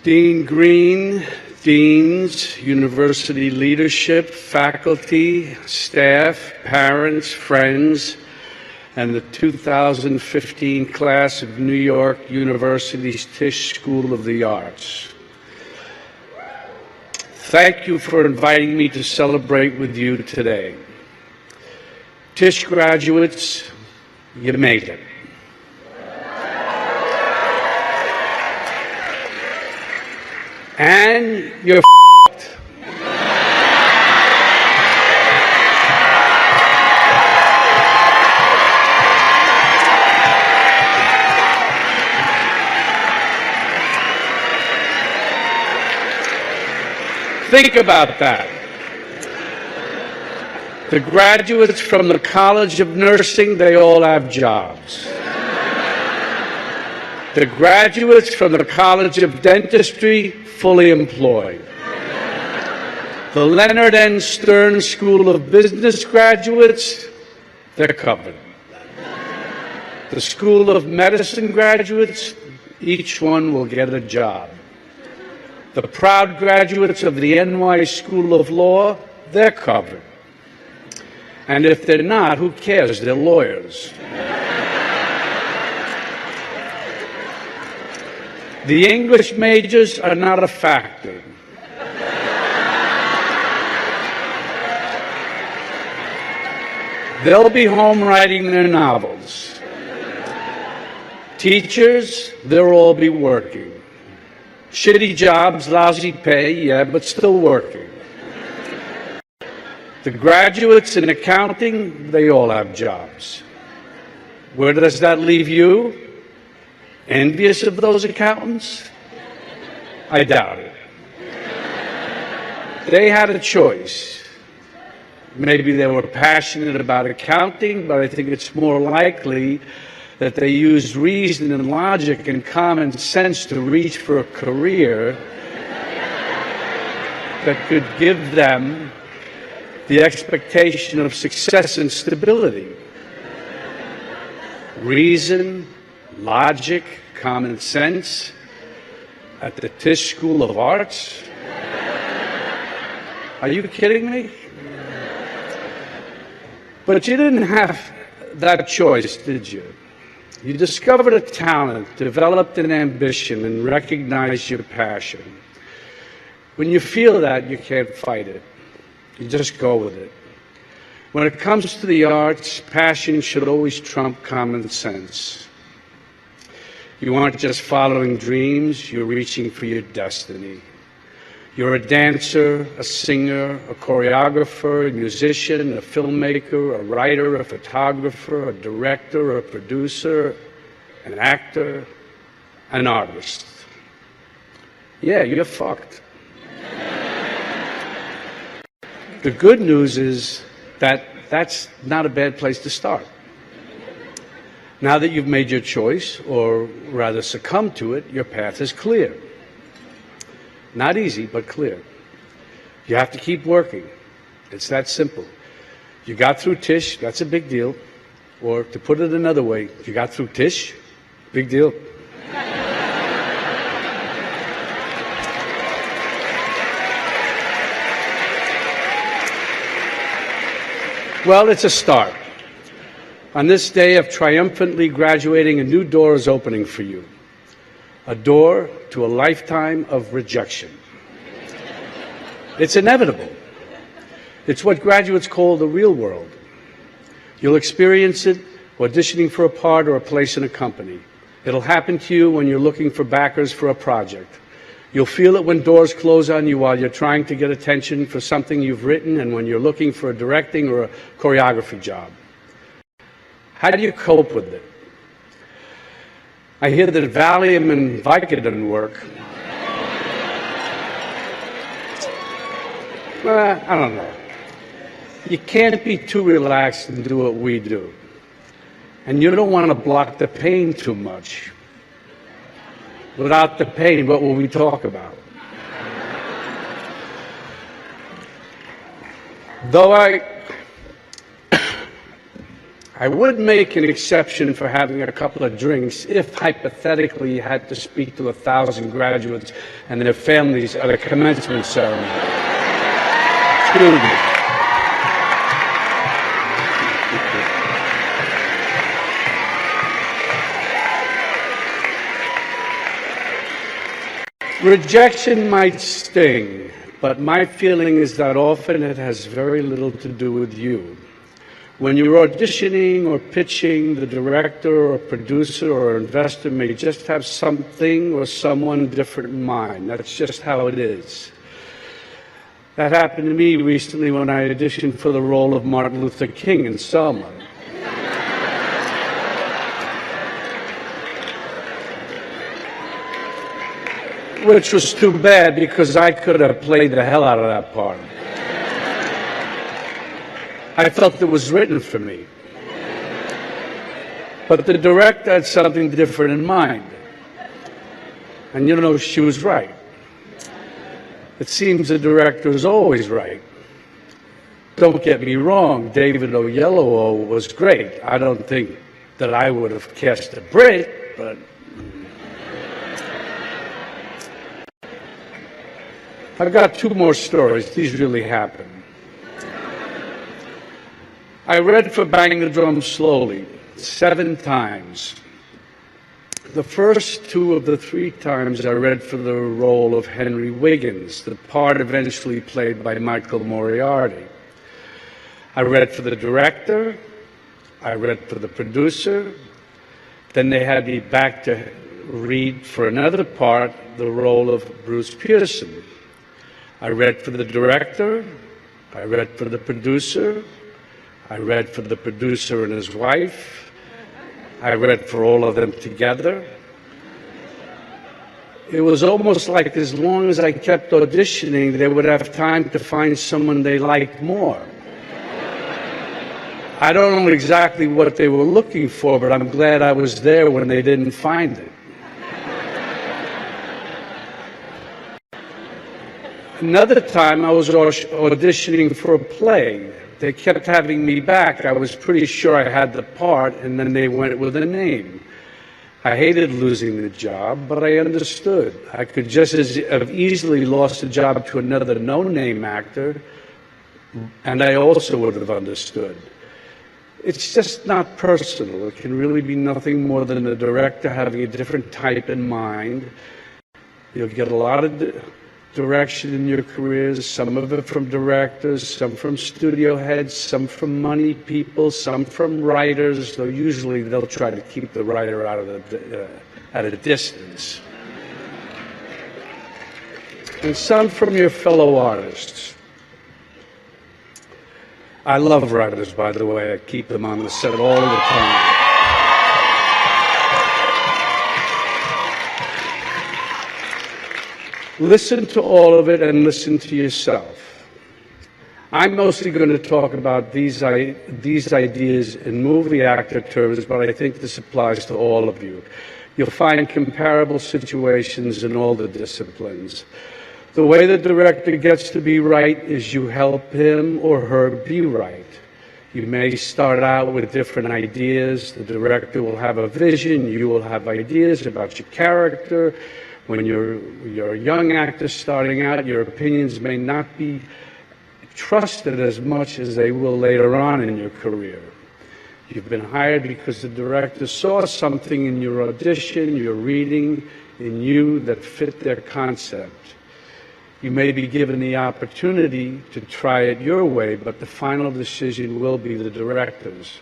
Dean Green, deans, university leadership, faculty, staff, parents, friends, and the 2015 class of New York University's Tisch School of the Arts. Thank you for inviting me to celebrate with you today. Tisch graduates, you made it. And you're f***ed. Think about that. The graduates from the College of Nursing, they all have jobs. The graduates from the College of Dentistry, fully employed. The Leonard N. Stern School of Business graduates, they're covered. The School of Medicine graduates, each one will get a job. The proud graduates of the NY School of Law, they're covered. And if they're not, who cares? They're lawyers. The English majors are not a factor. They'll be home writing their novels. Teachers, they'll all be working. Shitty jobs, lousy pay, yeah, but still working. The graduates in accounting, they all have jobs. Where does that leave you? Envious of those accountants? I doubt it. They had a choice. Maybe they were passionate about accounting, but I think it's more likely that they used reason and logic and common sense to reach for a career that could give them the expectation of success and stability. Reason, logic, common sense at the Tisch School of Arts? Are you kidding me? But you didn't have that choice, did you? You discovered a talent, developed an ambition, and recognized your passion. When you feel that, you can't fight it. You just go with it. When it comes to the arts, passion should always trump common sense. You aren't just following dreams, you're reaching for your destiny. You're a dancer, a singer, a choreographer, a musician, a filmmaker, a writer, a photographer, a director, a producer, an actor, an artist. Yeah, you're fucked. The good news is that that's not a bad place to start. Now that you've made your choice, or rather succumbed to it, your path is clear. Not easy, but clear. You have to keep working. It's that simple. You got through Tisch, that's a big deal. Or to put it another way, you got through Tisch, big deal. Well, it's a start. On this day of triumphantly graduating, a new door is opening for you. A door to a lifetime of rejection. It's inevitable. It's what graduates call the real world. You'll experience it auditioning for a part or a place in a company. It'll happen to you when you're looking for backers for a project. You'll feel it when doors close on you while you're trying to get attention for something you've written and when you're looking for a directing or a choreography job. How do you cope with it? I hear that Valium and Vicodin work. Well, I don't know. You can't be too relaxed and do what we do. And you don't want to block the pain too much. Without the pain, what will we talk about? Though I I would make an exception for having a couple of drinks if hypothetically you had to speak to 1,000 graduates and their families at a commencement ceremony. Excuse me. Rejection might sting, but my feeling is that often it has very little to do with you. When you're auditioning or pitching, the director or producer or investor may just have something or someone different in mind. That's just how it is. That happened to me recently when I auditioned for the role of Martin Luther King in Selma. Which was too bad because I could have played the hell out of that part. I felt it was written for me. But the director had something different in mind. And you know, she was right. It seems the director is always right. Don't get me wrong, David Oyelowo was great. I don't think that I would have cast a Brit, but I've got two more stories. These really happened. I read for Bang the Drum Slowly 7 times. The first 2 of the 3 times I read for the role of Henry Wiggins, the part eventually played by Michael Moriarty. I read for the director, I read for the producer, then they had me back to read for another part, the role of Bruce Pearson. I read for the director, I read for the producer, I read for the producer and his wife. I read for all of them together. It was almost like as long as I kept auditioning, they would have time to find someone they liked more. I don't know exactly what they were looking for, but I'm glad I was there when they didn't find it. Another time I was auditioning for a play. They kept having me back. I was pretty sure I had the part, and then they went with a name. I hated losing the job, but I understood. I could just as have easily lost the job to another no-name actor, and I also would have understood. It's just not personal. It can really be nothing more than a director having a different type in mind. You'll get a lot of direction in your careers, some of it from directors, some from studio heads, some from money people, some from writers, though usually they'll try to keep the writer out of at a distance. And some from your fellow artists. I love writers, by the way. I keep them on the set all the time. Listen to all of it and listen to yourself. I'm mostly going to talk about these ideas in movie actor terms, but I think this applies to all of you. You'll find comparable situations in all the disciplines. The way the director gets to be right is you help him or her be right. You may start out with different ideas. The director will have a vision. You will have ideas about your character. When you're a young actor starting out, your opinions may not be trusted as much as they will later on in your career. You've been hired because the director saw something in your audition, your reading, in you that fit their concept. You may be given the opportunity to try it your way, but the final decision will be the director's.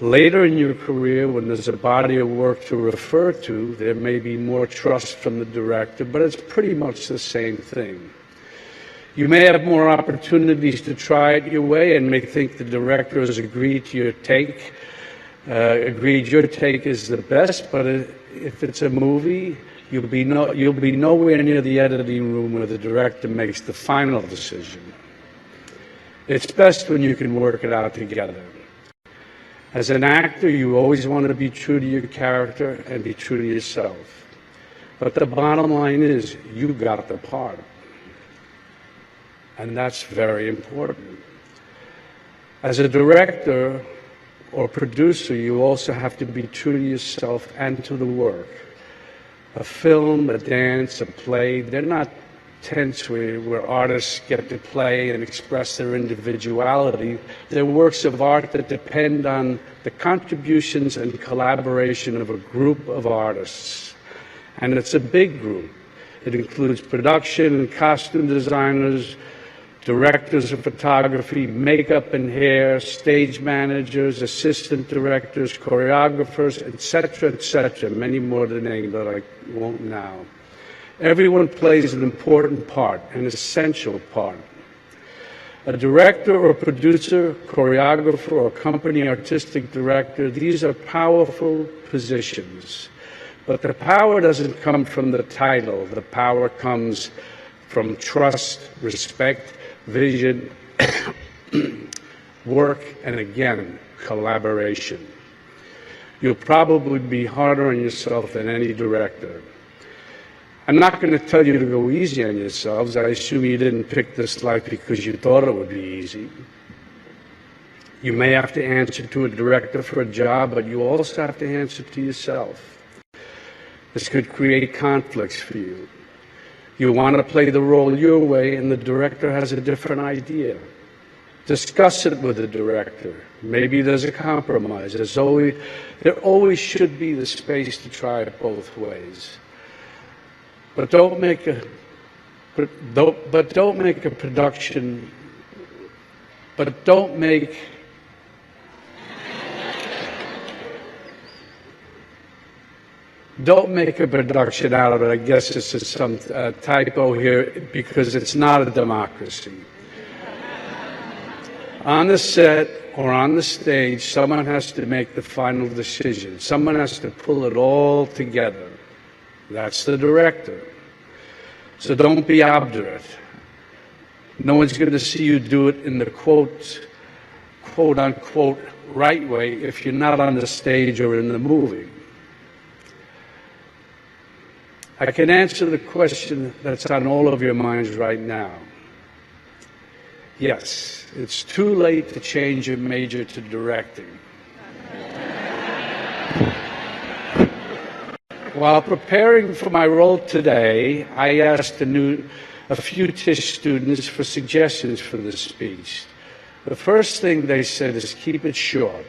Later in your career, when there's a body of work to refer to, there may be more trust from the director, but it's pretty much the same thing. You may have more opportunities to try it your way and may think the director has agreed to your take, agreed your take is the best, but if it's a movie, you'll be nowhere near the editing room where the director makes the final decision. It's best when you can work it out together. As an actor, you always want to be true to your character and be true to yourself. But the bottom line is, you got the part. And that's very important. As a director, or producer, you also have to be true to yourself and to the work. A film, a dance, a play, they're not tents where artists get to play and express their individuality. They're works of art that depend on the contributions and collaboration of a group of artists. And it's a big group. It includes production and costume designers, directors of photography, makeup and hair, stage managers, assistant directors, choreographers, etc., many more to name that I won't now. Everyone plays an important part, an essential part. A director or producer, choreographer, or company artistic director, these are powerful positions. But the power doesn't come from the title. The power comes from trust, respect, vision, work, and again, collaboration. You'll probably be harder on yourself than any director. I'm not going to tell you to go easy on yourselves. I assume you didn't pick this life because you thought it would be easy. You may have to answer to a director for a job, but you also have to answer to yourself. This could create conflicts for you. You want to play the role your way, and the director has a different idea. Discuss it with the director. Maybe there's a compromise. There always should be the space to try it both ways. But don't make a production. But don't make a production out of it. I guess this is some typo here because it's not a democracy. On the set or on the stage, someone has to make the final decision. Someone has to pull it all together. That's the director. So don't be obdurate. No one's going to see you do it in the quote unquote right way if you're not on the stage or in the movie. I can answer the question that's on all of your minds right now. Yes, it's too late to change your major to directing. While preparing for my role today, I asked a few Tisch students for suggestions for this speech. The first thing they said is keep it short.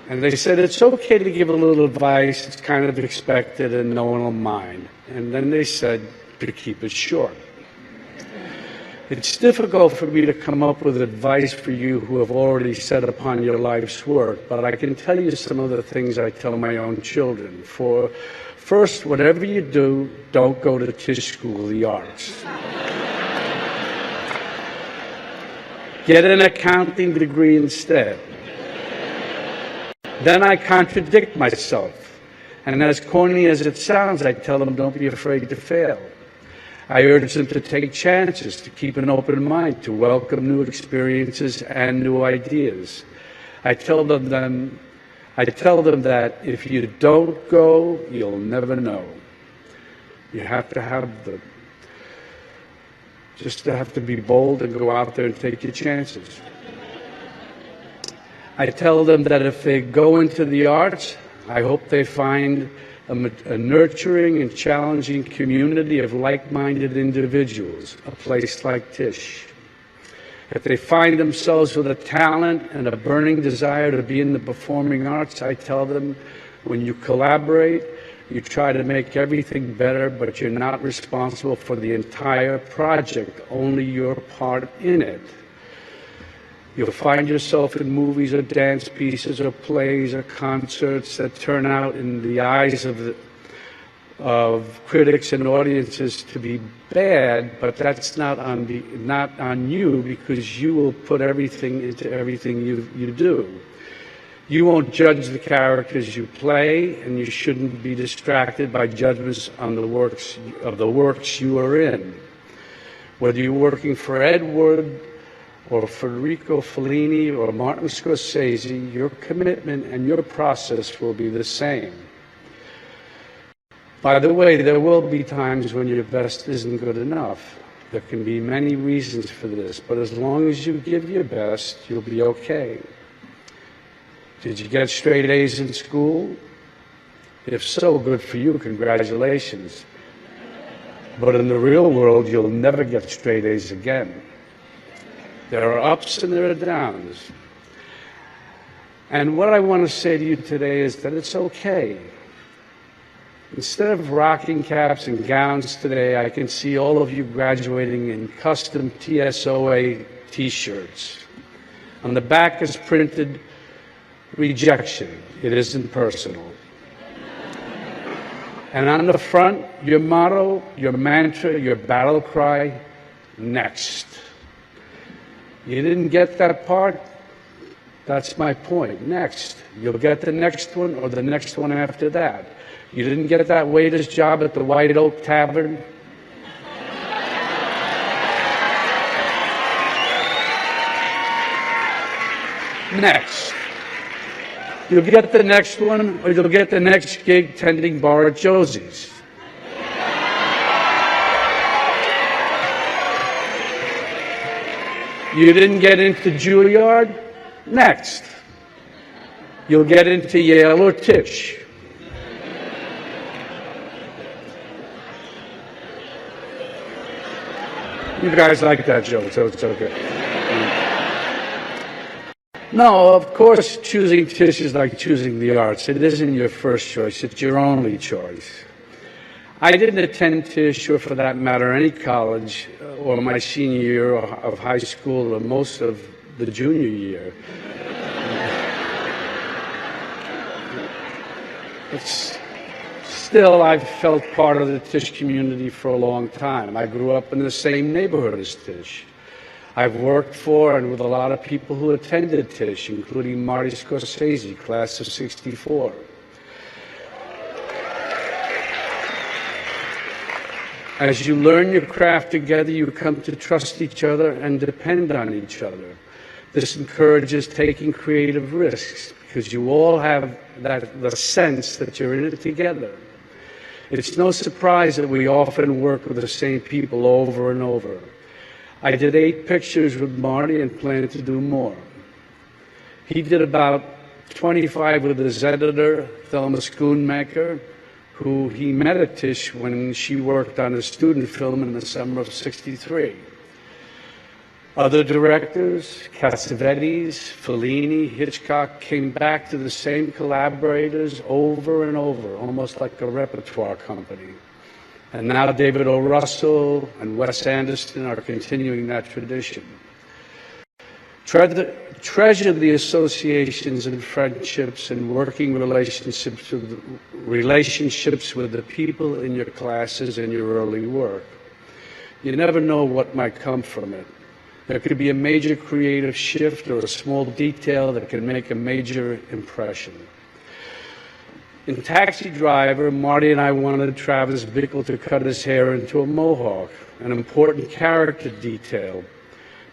And they said it's okay to give a little advice, it's kind of expected and no one will mind. And then they said to keep it short. It's difficult for me to come up with advice for you who have already set upon your life's work, but I can tell you some of the things I tell my own children. First, whatever you do, don't go to Tisch School of the Arts. Get an accounting degree instead. Then I contradict myself. And as corny as it sounds, I tell them don't be afraid to fail. I urge them to take chances, to keep an open mind, to welcome new experiences and new ideas. I tell them that if you don't go, you'll never know. You have to be bold and go out there and take your chances. I tell them that if they go into the arts, I hope they find a nurturing and challenging community of like-minded individuals, a place like Tisch. If they find themselves with a talent and a burning desire to be in the performing arts, I tell them when you collaborate, you try to make everything better, but you're not responsible for the entire project, only your part in it. You'll find yourself in movies or dance pieces or plays or concerts that turn out in the eyes of critics and audiences to be bad, but that's not on you because you will put everything into everything you do. You won't judge the characters you play, and you shouldn't be distracted by judgments on the works you are in. Whether you're working for Ed Wood or Federico Fellini or Martin Scorsese, your commitment and your process will be the same. By the way, there will be times when your best isn't good enough. There can be many reasons for this, but as long as you give your best, you'll be okay. Did you get straight A's in school? If so, good for you, congratulations. But in the real world, you'll never get straight A's again. There are ups and there are downs. And what I want to say to you today is that it's okay. Instead of rocking caps and gowns today, I can see all of you graduating in custom TSOA t-shirts. On the back is printed, rejection. It isn't personal. And on the front, your motto, your mantra, your battle cry, next. You didn't get that part? That's my point. Next. You'll get the next one or the next one after that. You didn't get that waiter's job at the White Oak Tavern? Next. You'll get the next one, or you'll get the next gig tending bar at Josie's. You didn't get into Juilliard? Next. You'll get into Yale or Tisch. You guys like that joke, so it's okay. No, of course, choosing Tisch is like choosing the arts. It isn't your first choice, it's your only choice. I didn't attend Tisch, or for that matter, any college, or my senior year of high school, or most of the junior year. Still, I've felt part of the Tisch community for a long time. I grew up in the same neighborhood as Tisch. I've worked for and with a lot of people who attended Tisch, including Marty Scorsese, class of '64. As you learn your craft together, you come to trust each other and depend on each other. This encourages taking creative risks because you all have the sense that you're in it together. It's no surprise that we often work with the same people over and over. I did 8 pictures with Marty and plan to do more. He did about 25 with his editor, Thelma Schoonmaker, who he met at Tisch when she worked on a student film in the summer of '63. Other directors, Cassavetes, Fellini, Hitchcock, came back to the same collaborators over and over, almost like a repertoire company. And now David O. Russell and Wes Anderson are continuing that tradition. Treasure the associations and friendships and working relationships with the people in your classes and your early work. You never know what might come from it. There could be a major creative shift or a small detail that can make a major impression. In Taxi Driver, Marty and I wanted Travis Bickle to cut his hair into a mohawk, an important character detail.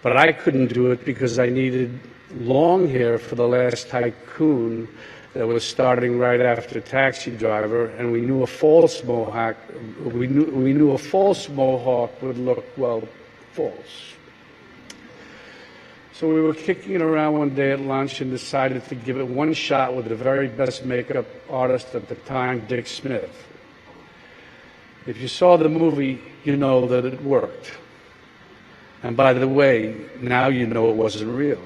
But I couldn't do it because I needed long hair for The Last Tycoon that was starting right after Taxi Driver, and we knew a false mohawk would look, well, false. So we were kicking it around one day at lunch and decided to give it one shot with the very best makeup artist at the time, Dick Smith. If you saw the movie, you know that it worked. And by the way, now you know it wasn't real.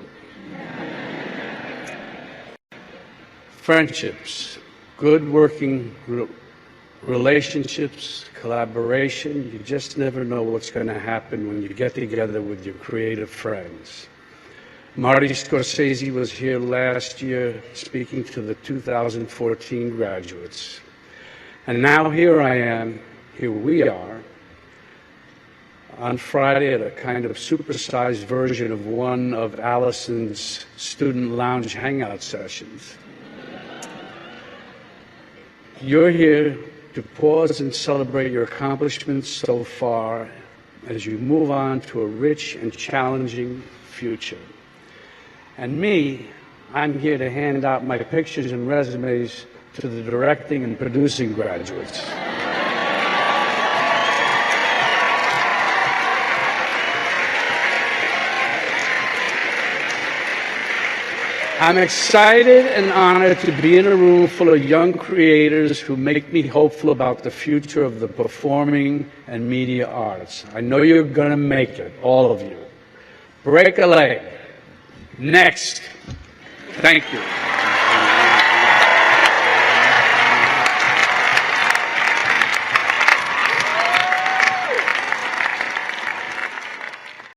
Friendships, good working relationships, collaboration, you just never know what's going to happen when you get together with your creative friends. Marty Scorsese was here last year speaking to the 2014 graduates. And now here we are, on Friday at a kind of supersized version of one of Allison's student lounge hangout sessions. You're here to pause and celebrate your accomplishments so far as you move on to a rich and challenging future. And me, I'm here to hand out my pictures and resumes to the directing and producing graduates. I'm excited and honored to be in a room full of young creators who make me hopeful about the future of the performing and media arts. I know you're going to make it, all of you. Break a leg. Next. Thank you.